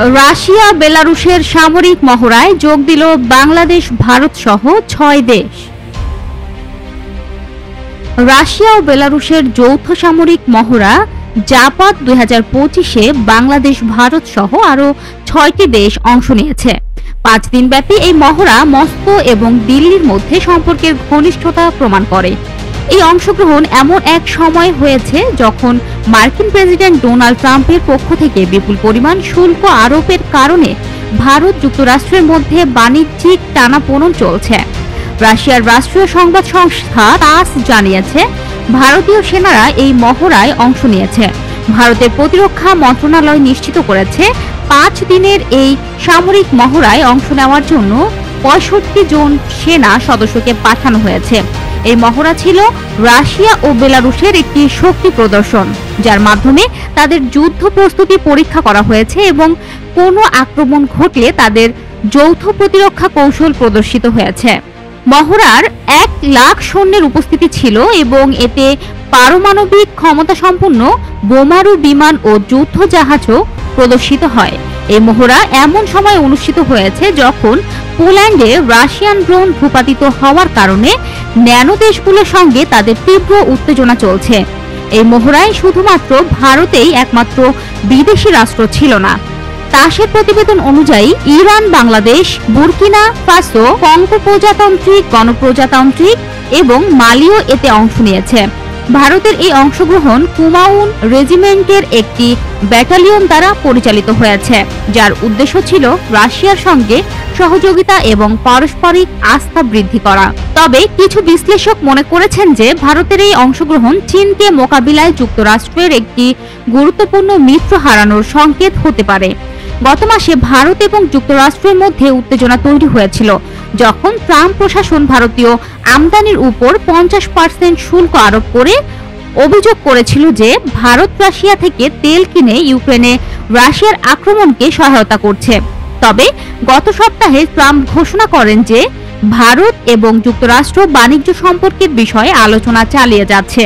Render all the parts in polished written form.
Russia বেলারুশের সামরিক মহড়ায় যোগ দিল বাংলাদেশ, ভারত সহ ৬ দেশ। রাশিয়া ও বেলারুশের যৌথ সামরিক মহড়া জাপাত ২০২৫-এ বাংলাদেশ, ভারত সহ আরও ৬টি দেশ অংশ নিয়েছে। ৫ দিনব্যাপী এই মহড়া মস্কো এবং দিল্লির মধ্যে সম্পর্কের ঘনিষ্ঠতা প্রমাণ করে। এই অংশগ্রহণ এমন এক সময় হয়েছে যখন মার্কিন প্রেসিডেন্ট ডোনাল্ড ট্রাম্পের পক্ষ থেকে বিপুল পরিমাণ শুল্ক আরোপের কারণে ভারত যুক্তরাষ্ট্রের মধ্যে বাণিজ্যিক টানাপোড়েন চলছে। রাশিয়ার রাষ্ট্রীয় সংবাদ সংস্থা তাস জানিয়েছে, ভারতীয় সেনারা এই মহড়ায় অংশ নিয়েছে। ভারতের প্রতিরক্ষা মন্ত্রণালয় নিশ্চিত করেছে, ৫ দিনের এই সামরিক মহড়ায় অংশ নেওয়ার জন্য ৬৫ জন সেনা সদস্যকে পাঠানো হয়েছে। এই মহড়া ছিল রাশিয়া ও বেলারুশের একটি শক্তি প্রদর্শন, যার মাধ্যমে তাদের যুদ্ধ প্রস্তুতি পরীক্ষা করা হয়েছে এবং কোনো আক্রমণ ঘটলে তাদের যৌথ প্রতিরক্ষা কৌশল প্রদর্শিত হয়েছে। মহড়ার ১ লাখ সৈন্যের উপস্থিতি ছিল এবং এতে পারমাণবিক ক্ষমতাসম্পন্ন বোমারু বিমান ও যুদ্ধ জাহাজও প্রদর্শিত হয়। এই মহড়া এমন সময় অনুষ্ঠিত হয়েছে যখন পোল্যান্ডে রাশিয়ান ড্রোন ভূপাতিত হওয়ার কারণে ন্যানো দেশগুলোর সঙ্গে তাদের তীব্র উত্তেজনা চলছে। এই মহড়ায় শুধুমাত্র ভারতেই একমাত্র বিদেশি রাষ্ট্র ছিল না। তাসের প্রতিবেদন অনুযায়ী Iran, Bangladesh, Burkina Faso, Congo প্রজাতান্ত্রিক গণপ্রজাতান্ত্রিক এবং মালিও এতে অংশ নিয়েছে। ভারতের এই অংশগ্রহণ কুমাউন রেজিমেন্টের একটি ব্যাটালিয়ন দ্বারা পরিচালিত হয়েছে, যার উদ্দেশ্য ছিল রাশিয়ার সঙ্গে সহযোগিতা এবং পারস্পরিক আস্থা বৃদ্ধি করা। তবে কিছু বিশ্লেষক মনে করেছেন যে ভারতের এই অংশগ্রহণ চীনকে মোকাবিলায় যুক্তরাষ্ট্রের একটি গুরুত্বপূর্ণ মিত্র হারানোর সংকেত হতে পারে। গত মাসে ভারত এবং যুক্তরাষ্ট্রের মধ্যে উত্তেজনা তৈরি হয়েছিল যখন ট্রাম্প প্রশাসন ভারতীয় আমদানির উপর ৫০% শুল্ক আরোপ করে অভিযোগ করেছিল যে ভারত রাশিয়া থেকে তেল কিনে ইউক্রেনে রাশিয়ার আক্রমণকে সহায়তা করছে। তবে গত সপ্তাহে ট্রাম্প ঘোষণা করেন যে ভারত এবং যুক্তরাষ্ট্র বাণিজ্য সম্পর্কের বিষয়ে আলোচনা চালিয়ে যাচ্ছে।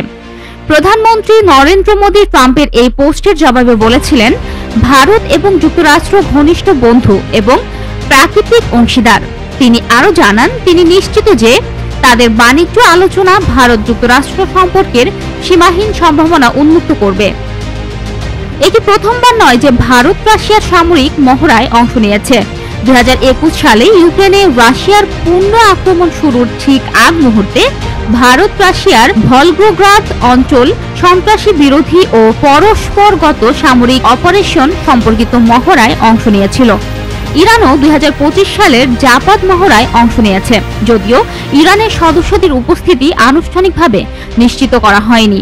প্রধানমন্ত্রী নরেন্দ্র মোদী ট্রাম্পের এই পোস্টের জবাবে বলেছিলেন, ভারত এবং যুক্তরাষ্ট্র ঘনিষ্ঠ বন্ধু এবং প্রাকৃতিক অংশীদার। তিনি আরও জানান, তিনি নিশ্চিত যে তাদের বাণিজ্য আলোচনা ভারত যুক্তরাষ্ট্র সম্পর্কের সীমাহীন সম্ভাবনা উন্মুক্ত করবে। এটি প্রথমবার নয় যে ভারত রাশিয়ার সামরিক মহড়ায় অংশ নিয়েছে। ২০২১ সালে ইউক্রেনে রাশিয়ার পূর্ণ আক্রমণ শুরুর ঠিক আগ মুহূর্তে ভারত রাশিয়ার ভলগোগ্রাদ অঞ্চল সন্ত্রাসী বিরোধী ও পরস্পরগত সামরিক অপারেশন সম্পর্কিত মহড়ায় অংশ নিয়েছিল। ইরানও ২০২৫ সালের জাপাত মহড়ায় অংশ নিয়েছে, যদিও ইরানের সদস্যদের উপস্থিতি আনুষ্ঠানিকভাবে নিশ্চিত করা হয়নি।